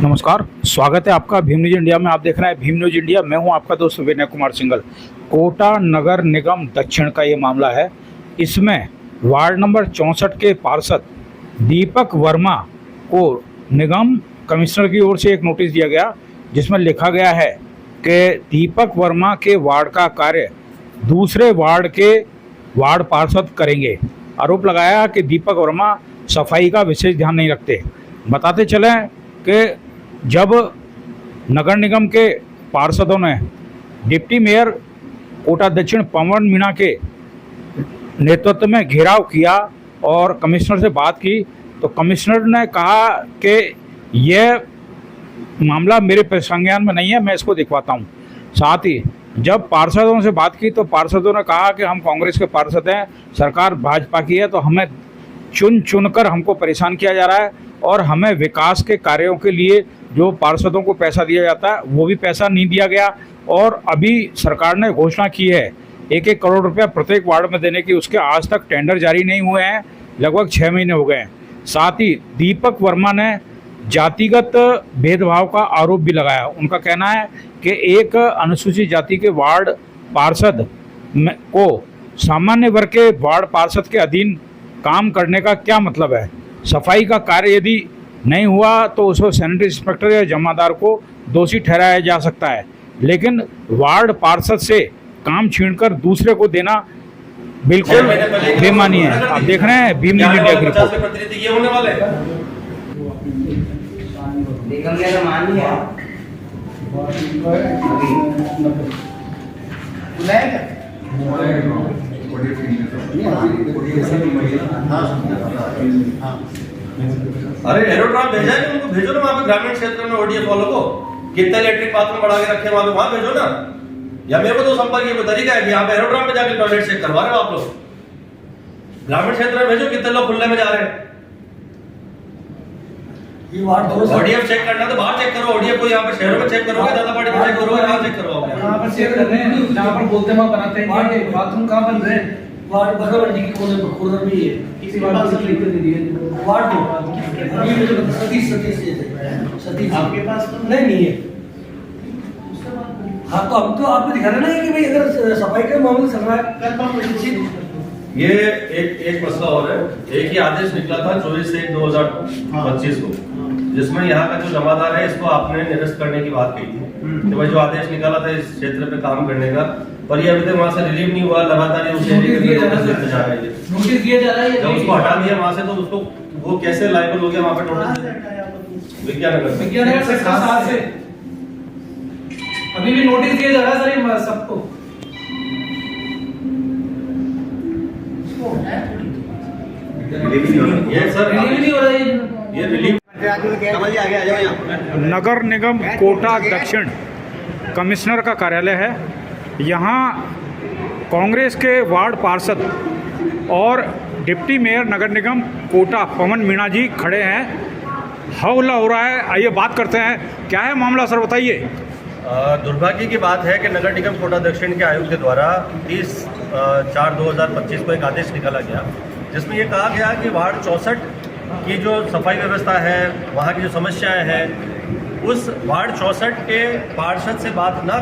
नमस्कार, स्वागत है आपका भीम न्यूज इंडिया में। आप देख रहे हैं भीम न्यूज इंडिया। मैं हूं आपका दोस्त विनय कुमार सिंघल। कोटा नगर निगम दक्षिण का ये मामला है। इसमें वार्ड नंबर 64 के पार्षद दीपक वर्मा को निगम कमिश्नर की ओर से एक नोटिस दिया गया, जिसमें लिखा गया है कि दीपक वर्मा के वार्ड का कार्य दूसरे वार्ड के वार्ड पार्षद करेंगे। आरोप लगाया कि दीपक वर्मा सफाई का विशेष ध्यान नहीं रखते। बताते चलें कि जब नगर निगम के पार्षदों ने डिप्टी मेयर कोटा दक्षिण पवन मीणा के नेतृत्व में घेराव किया और कमिश्नर से बात की, तो कमिश्नर ने कहा कि यह मामला मेरे संज्ञान में नहीं है, मैं इसको दिखवाता हूं। साथ ही जब पार्षदों से बात की तो पार्षदों ने कहा कि हम कांग्रेस के पार्षद हैं, सरकार भाजपा की है, तो हमें चुन कर हमको परेशान किया जा रहा है और हमें विकास के कार्यों के लिए जो पार्षदों को पैसा दिया जाता है वो भी पैसा नहीं दिया गया। और अभी सरकार ने घोषणा की है 1-1 करोड़ रुपया प्रत्येक वार्ड में देने की, उसके आज तक टेंडर जारी नहीं हुए हैं, लगभग 6 महीने हो गए हैं। साथ ही दीपक वर्मा ने जातिगत भेदभाव का आरोप भी लगाया। उनका कहना है कि एक अनुसूचित जाति के वार्ड पार्षद को सामान्य वर्ग के वार्ड पार्षद के अधीन काम करने का क्या मतलब है। सफाई का कार्य यदि नहीं हुआ तो उसको सैनिटरी इंस्पेक्टर या जमादार को दोषी ठहराया जा सकता है, लेकिन वार्ड पार्षद से काम छीनकर दूसरे को देना बिल्कुल बेईमानी है। आप देख रहे हैं भीम न्यूज इंडिया की रिपोर्ट। अरे एरोड्रॉप भेजा है, उनको भेजो ना वहाँ पे ग्रामीण क्षेत्र में ओडीएफ वालों को। कितने इलेक्ट्रिक बाथरूम बढ़ा के रखे वहाँ भेजो ना, या मेरे को तो संपर्क ये कोई तरीका है कि यहाँ पे एरोड्रॉप पे जाके टॉयलेट चेक करवा रहे हो आप लोग। ग्रामीण क्षेत्र में भेजो, कितने लोग खुलने में जा रहे हैं। ओडीएफ चेक करना तो बाहर चेक करो, ओडीएफ को यहाँ पे शहरों में चेक करोगे, ज्यादा बड़ी चेक करोगे, वहाँ चेक करोगे। यहाँ पर चेक कर रहे हैं, जहाँ पर बोलते हैं वहाँ बनाते हैं। बाथरूम कहाँ बन रहे हैं? वार्ड भगवान जी की कॉर्नर में ही है, किसी वार्ड को लिख कर दे दिए। वार्ड अभी मुझे सतीश आपके पास तो नहीं है। हाँ, तो हम तो आपको दिखा रहे ना कि भाई अगर सफाई का मामला चल रहा है। ये एक मसला और है। एक ही आदेश निकला था 24/1/2025 को, जिसमें यहाँ का जो जमादार है इसको आपने निरस्त करने की बात कही थी। तो भाई जो आदेश निकाला था इस क्षेत्र पे काम करने का, और ये अभी तक वहाँ से रिलीव नहीं हुआ। लगातार ये उसे नोटिस दिया जा रहा है। जब उसको हटा दिया वहाँ से तो उसको वो कैसे लायबल हो गया वहाँ पे नोटिस विज्ञानगर से अभी भी नोटिस दिया जा रहा है सर सबको। ये सर रिलीव नहीं हो रहा है, ये रिलीव। नगर निगम कोटा दक्षिण कमिश्नर का कार्यालय है। यहाँ कांग्रेस के वार्ड पार्षद और डिप्टी मेयर नगर निगम कोटा पवन मीणा जी खड़े हैं। हौला हो रहा है, आइए बात करते हैं। क्या है मामला सर, बताइए। दुर्भाग्य की बात है कि नगर निगम कोटा दक्षिण के आयुक्त के द्वारा 30/4/2025 को एक आदेश निकाला गया, जिसमें ये कहा गया कि वार्ड 64 की जो सफाई व्यवस्था है, वहाँ की जो समस्याएं हैं, उस वार्ड 64 के पार्षद से बात ना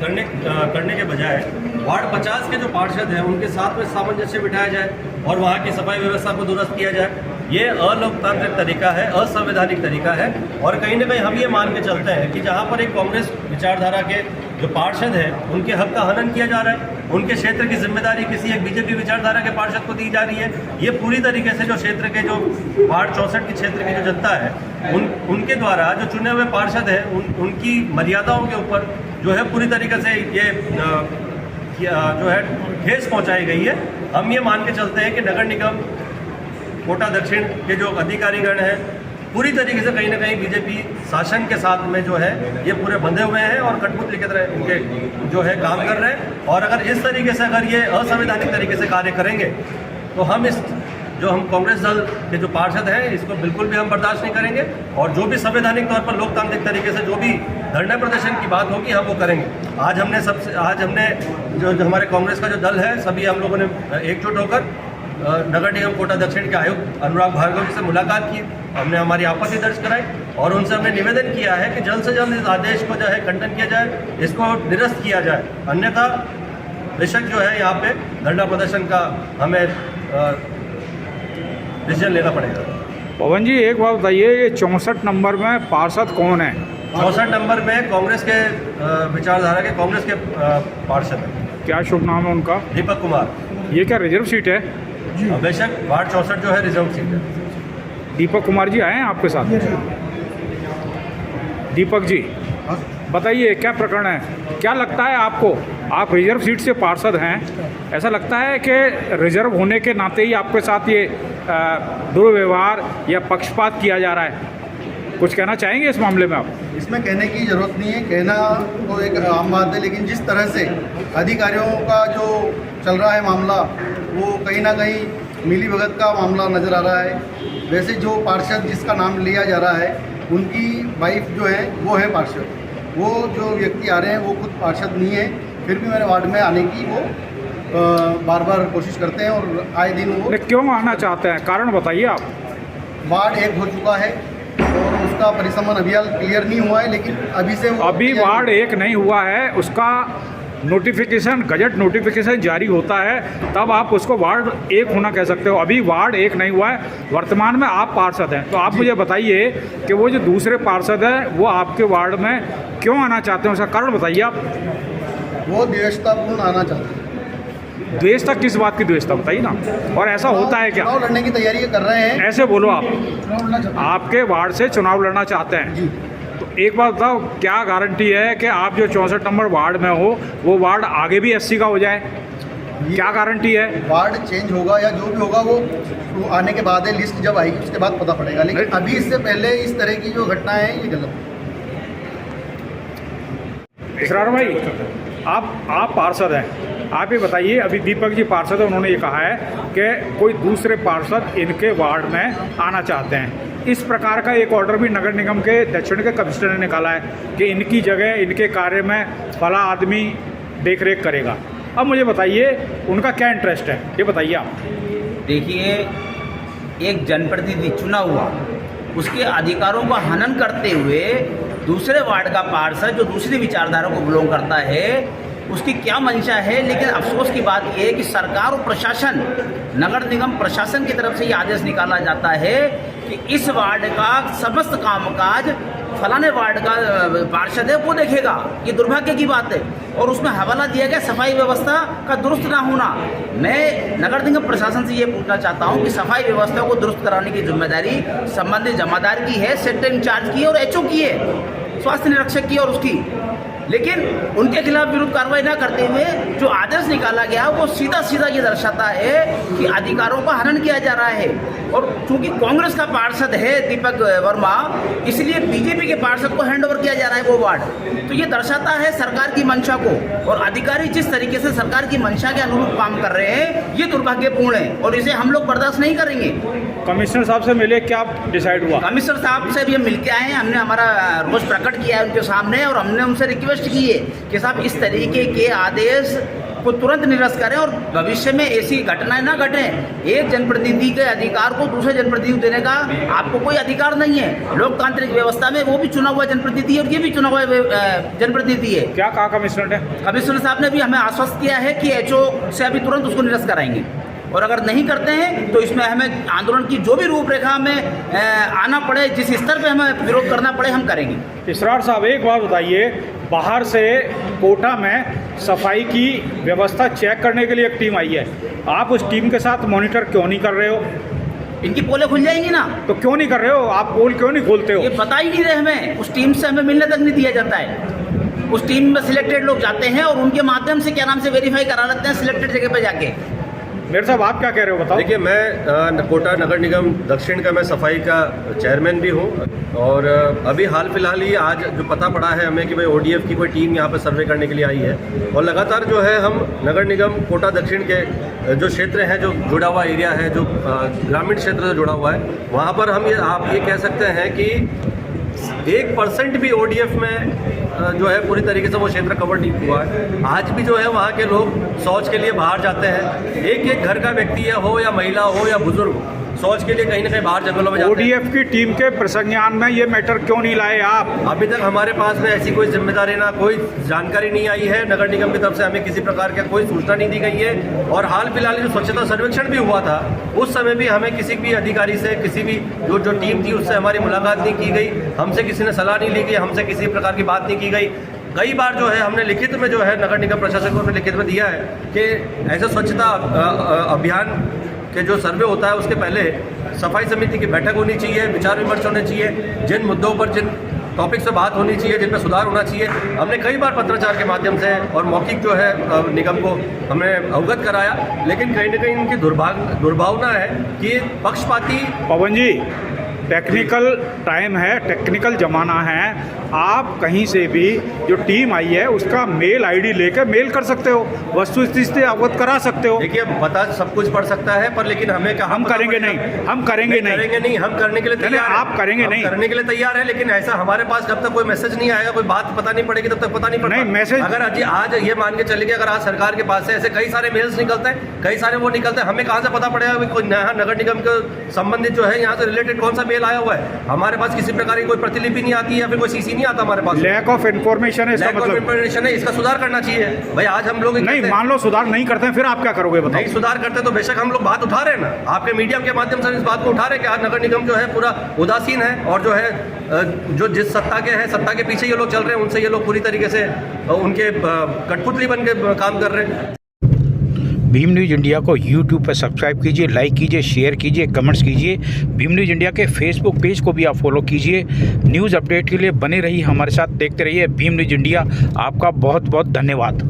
करने के बजाय वार्ड 50 के जो पार्षद हैं उनके साथ में सामंजस्य बिठाया जाए और वहाँ की सफाई व्यवस्था को दुरुस्त किया जाए। ये अलोकतांत्रिक तरीका है, असंवैधानिक तरीका है। और कहीं ना कहीं हम ये मान के चलते हैं कि जहाँ पर एक कांग्रेस विचारधारा के जो पार्षद हैं उनके हक का हनन किया जा रहा है, उनके क्षेत्र की जिम्मेदारी किसी एक बीजेपी विचारधारा के पार्षद को दी जा रही है। ये पूरी तरीके से जो क्षेत्र के जो वार्ड 64 के क्षेत्र की जो जनता है उनके द्वारा जो चुने हुए पार्षद हैं उनकी मर्यादाओं के ऊपर जो है पूरी तरीके से ये जो है ठेस पहुंचाई गई है। हम ये मान के चलते हैं कि नगर निगम कोटा दक्षिण के जो अधिकारीगण हैं पूरी तरीके से कहीं ना कहीं बीजेपी शासन के साथ में जो है ये पूरे बंधे हुए हैं और कठपुतली की तरह उनके जो है काम कर रहे हैं। और अगर इस तरीके से अगर ये असंवैधानिक तरीके से कार्य करेंगे तो हम इस जो हम कांग्रेस दल के जो पार्षद हैं इसको बिल्कुल भी हम बर्दाश्त नहीं करेंगे। और जो भी संवैधानिक तौर पर लोकतांत्रिक तरीके से जो भी धरना प्रदर्शन की बात होगी हम वो करेंगे। आज हमने जो हमारे कांग्रेस का जो दल है सभी हम लोगों ने एकजुट होकर नगर निगम कोटा दक्षिण के आयुक्त अनुराग भार्गव जी से मुलाकात की, हमने हमारी आपत्ति दर्ज कराई और उनसे हमने निवेदन किया है कि जल्द से जल्द इस आदेश को जो है खंडन किया जाए, इसको निरस्त किया जाए, अन्यथा बेशक जो है यहाँ पे धरना प्रदर्शन का हमें डिसीजन लेना पड़ेगा। पवन जी एक बात बताइए, ये 64 नंबर में पार्षद कौन है? 64 नंबर में कांग्रेस के विचारधारा के कांग्रेस के पार्षद हैं। क्या शुभ नाम है उनका? दीपक कुमार। ये क्या रिजर्व सीट है? बेशक वार्ड 64 जो है रिजर्व सीट है। दीपक कुमार जी आए हैं आपके साथ? दीपक जी बताइए क्या प्रकरण है, क्या लगता है आपको? आप रिजर्व सीट से पार्षद हैं, ऐसा लगता है कि रिजर्व होने के नाते ही आपके साथ ये दुर्व्यवहार या पक्षपात किया जा रहा है? कुछ कहना चाहेंगे इस मामले में आप? इसमें कहने की ज़रूरत नहीं है, कहना तो एक आम बात है, लेकिन जिस तरह से अधिकारियों का जो चल रहा है मामला, वो कहीं ना कहीं मिलीभगत का मामला नज़र आ रहा है। वैसे जो पार्षद जिसका नाम लिया जा रहा है, उनकी वाइफ जो है वो है पार्षद। वो जो व्यक्ति आ रहे हैं वो खुद पार्षद नहीं है, फिर भी मेरे वार्ड में आने की वो बार बार कोशिश करते हैं और आए दिन वो क्यों आना चाहते हैं, कारण बताइए आप। वार्ड एक हो चुका है और उसका परिसमन अभी क्लियर नहीं हुआ है, लेकिन अभी से अभी वार्ड एक नहीं हुआ है, उसका नोटिफिकेशन गजट नोटिफिकेशन जारी होता है तब आप उसको वार्ड एक होना कह सकते हो। अभी वार्ड एक नहीं हुआ है, वर्तमान में आप पार्षद हैं, तो आप मुझे बताइए कि वो जो दूसरे पार्षद हैं वो आपके वार्ड में क्यों आना चाहते हैं, उसका कारण बताइए आप। वो द्वेषतापूर्ण आना चाहते हैं। द्वेषता किस बात की द्वेषता बताइए ना, और ऐसा होता है क्या? चुनाव लड़ने की तैयारी कर रहे हैं। ऐसे बोलो आप, चुनाव लड़ना चाहते हैं। आपके वार्ड से चुनाव लड़ना चाहते हैं जी। तो एक बात बताओ, क्या गारंटी है कि आप जो 64 नंबर वार्ड में हो वो वार्ड आगे भी 80 का हो जाए? क्या गारंटी है? वार्ड चेंज होगा या जो भी होगा वो आने के बाद है, लिस्ट जब आएगी उसके बाद पता पड़ेगा, लेकिन अभी इससे पहले इस तरह की जो घटनाएं हैं ये गलत है। इसरार भाई आप पार्षद हैं, आप ये बताइए, अभी दीपक जी पार्षद है, उन्होंने ये कहा है कि कोई दूसरे पार्षद इनके वार्ड में आना चाहते हैं। इस प्रकार का एक ऑर्डर भी नगर निगम के दक्षिण के कमिश्नर ने निकाला है कि इनकी जगह इनके कार्य में फला आदमी देख रेख करेगा। अब मुझे बताइए उनका क्या इंटरेस्ट है, ये बताइए आप। देखिए, एक जनप्रतिनिधि चुना हुआ उसके अधिकारों का हनन करते हुए दूसरे वार्ड का पार्षद जो दूसरी विचारधारा को बिलोंग करता है उसकी क्या मंशा है। लेकिन अफसोस की बात यह है कि सरकार और प्रशासन, नगर निगम प्रशासन की तरफ से ये आदेश निकाला जाता है कि इस वार्ड का समस्त कामकाज फलाने वार्ड का पार्षद है वो देखेगा। ये दुर्भाग्य की बात है और उसमें हवाला दिया गया सफाई व्यवस्था का दुरुस्त ना होना। मैं नगर निगम प्रशासन से ये पूछना चाहता हूँ कि सफाई व्यवस्था को दुरुस्त कराने की जिम्मेदारी संबंधित जमादार की है, सेक्टर इंचार्ज की है और एचओ की है, स्वास्थ्य निरीक्षक की और उसकी, लेकिन उनके खिलाफ विरुद्ध कार्रवाई न करते हुए जो आदेश निकाला गया वो सीधा सीधा ये दर्शाता है कि अधिकारों का हनन किया जा रहा है। और चूंकि कांग्रेस का पार्षद है दीपक वर्मा, इसलिए बीजेपी के पार्षद को हैंडओवर किया जा रहा है वो वार्ड। तो ये दर्शाता है सरकार की मंशा को, और अधिकारी जिस तरीके से सरकार की मंशा के अनुरूप काम कर रहे हैं ये दुर्भाग्यपूर्ण है और इसे हम लोग बर्दाश्त नहीं करेंगे। कमिश्नर साहब से मिले, क्या डिसाइड हुआ? कमिश्नर साहब से भी हम मिलके आए हैं, हमने हमारा रोष प्रकट किया है उनके सामने और हमने उनसे रिक्वेस्ट की है कि साहब इस तरीके के आदेश को तुरंत निरस्त करें और भविष्य में ऐसी घटनाएं ना घटें। एक जनप्रतिनिधि के अधिकार को दूसरे जनप्रतिनिधि को देने का आपको कोई अधिकार नहीं है। लोकतांत्रिक व्यवस्था में वो भी चुना हुआ जनप्रतिनिधि है और ये भी चुना हुआ जनप्रतिनिधि है। क्या कहा कमिश्नर ने? कमिश्नर साहब ने भी हमें आश्वस्त किया है कि एचओ से अभी तुरंत उसको निरस्त कराएंगे और अगर नहीं करते हैं तो इसमें हमें आंदोलन की जो भी रूपरेखा में आना पड़े, जिस स्तर पे हमें विरोध करना पड़े, हम करेंगे। इसरार साहब एक बात बताइए, बाहर से कोटा में सफाई की व्यवस्था चेक करने के लिए एक टीम आई है, आप उस टीम के साथ मॉनिटर क्यों नहीं कर रहे हो? इनकी पोलें खुल जाएंगी ना। तो क्यों नहीं कर रहे हो आप? पोल क्यों नहीं खोलते हो? ये बता ही नहीं रहे हमें, उस टीम से हमें मिलने तक नहीं दिया जाता है। उस टीम में सिलेक्टेड लोग जाते हैं और उनके माध्यम से क्या नाम से वेरीफाई करा लेते हैं सिलेक्टेड जगह पे जाके। मेरे साहब आप क्या कह रहे हो बताओ? देखिए, मैं कोटा नगर निगम दक्षिण का मैं सफाई का चेयरमैन भी हूँ और अभी हाल फिलहाल ही आज जो पता पड़ा है हमें कि भाई ODF की कोई टीम यहाँ पर सर्वे करने के लिए आई है और लगातार जो है हम नगर निगम कोटा दक्षिण के जो क्षेत्र है, जो जुड़ा हुआ एरिया है, जो ग्रामीण क्षेत्र से जुड़ा हुआ है, वहाँ पर हम आप ये कह सकते हैं कि 1% भी ODF में जो है पूरी तरीके से वो क्षेत्र कवर नहीं हुआ है। आज भी जो है वहाँ के लोग शौच के लिए बाहर जाते हैं। एक एक घर का व्यक्ति हो या महिला हो या बुजुर्ग शौच के लिए कहीं ना कहीं बाहर जंगलों में जाते हैं। ओडीएफ की टीम के प्रसंज्ञान में ये मैटर क्यों नहीं लाए आप? अभी तक हमारे पास में ऐसी कोई जिम्मेदारी ना कोई जानकारी नहीं आई है। नगर निगम की तरफ से हमें किसी प्रकार का कोई सूचना नहीं दी गई है। और हाल फिलहाल जो स्वच्छता सर्वेक्षण भी हुआ था उस समय भी हमें किसी भी अधिकारी से किसी भी जो टीम थी उससे हमारी मुलाकात नहीं की गई, हमसे किसी ने सलाह नहीं ली गई, हमसे किसी प्रकार की बात नहीं की गई। कई बार जो है हमने लिखित में जो है नगर निगम प्रशासन को लिखित में दिया है कि ऐसे स्वच्छता अभियान के जो सर्वे होता है उसके पहले सफाई समिति की बैठक होनी चाहिए, विचार विमर्श होने चाहिए, जिन मुद्दों पर जिन टॉपिक से बात होनी चाहिए, जिन पर सुधार होना चाहिए। हमने कई बार पत्राचार के माध्यम से और मौखिक जो है निगम को हमने अवगत कराया, लेकिन कहीं न कहीं इनकी दुर्भावना है कि पक्षपाती। पवन जी, टेक्निकल टाइम है, टेक्निकल ज़माना है, आप कहीं से भी जो टीम आई है उसका मेल आईडी लेकर मेल कर सकते हो, वस्तुस्थिति से अवगत करा सकते हो। देखिए बता सब कुछ पढ़ सकता है पर लेकिन हमें कहा हम करेंगे नहीं, हम करेंगे नहीं, हम करने के लिए तैयार हैं। आप करेंगे नहीं, करने के लिए तैयार है, लेकिन ऐसा हमारे पास जब तक कोई मैसेज नहीं आएगा, कोई बात पता नहीं पड़ेगी तब तक पता नहीं पड़ेगा। नहीं मैसेज अगर आज ये मान के चले गए, अगर आज सरकार के पास से ऐसे कई सारे मेल्स निकलते हैं, कई सारे वो निकलते हैं, हमें कहाँ से पता पड़ेगा कोई नगर निगम के संबंधित जो है यहाँ से रिलेटेड कौन सा मेल आया हुआ है? हमारे पास किसी प्रकार की कोई प्रतिलिपि नहीं आती है या फिर कोई सीसी नहीं आता हमारे पास। लैक ऑफ इन्फॉर्मेशन है, इसका मतलब इन्फॉर्मेशन है, इसका सुधार करना चाहिए भाई। आज हम लोग नहीं, मान लो सुधार नहीं करते हैं, फिर आप क्या करोगे बताओ? नहीं सुधार करते तो बेशक हम लोग बात उठा रहे हैं ना, आपके मीडिया के माध्यम से इस बात को उठा रहे हैं कि आज नगर निगम जो है पूरा उदासीन है और जो है जो जिस सत्ता के हैं, सत्ता के पीछे ये लोग चल रहे हैं, उनसे ये लोग पूरी तरीके से उनके कठपुतली बन के काम कर रहे हैं। भीम न्यूज़ इंडिया को यूट्यूब पर सब्सक्राइब कीजिए, लाइक कीजिए, शेयर कीजिए, कमेंट्स कीजिए। भीम न्यूज़ इंडिया के फेसबुक पेज को भी आप फॉलो कीजिए। न्यूज़ अपडेट के लिए बने रहिए हमारे साथ, देखते रहिए भीम न्यूज़ इंडिया। आपका बहुत बहुत धन्यवाद।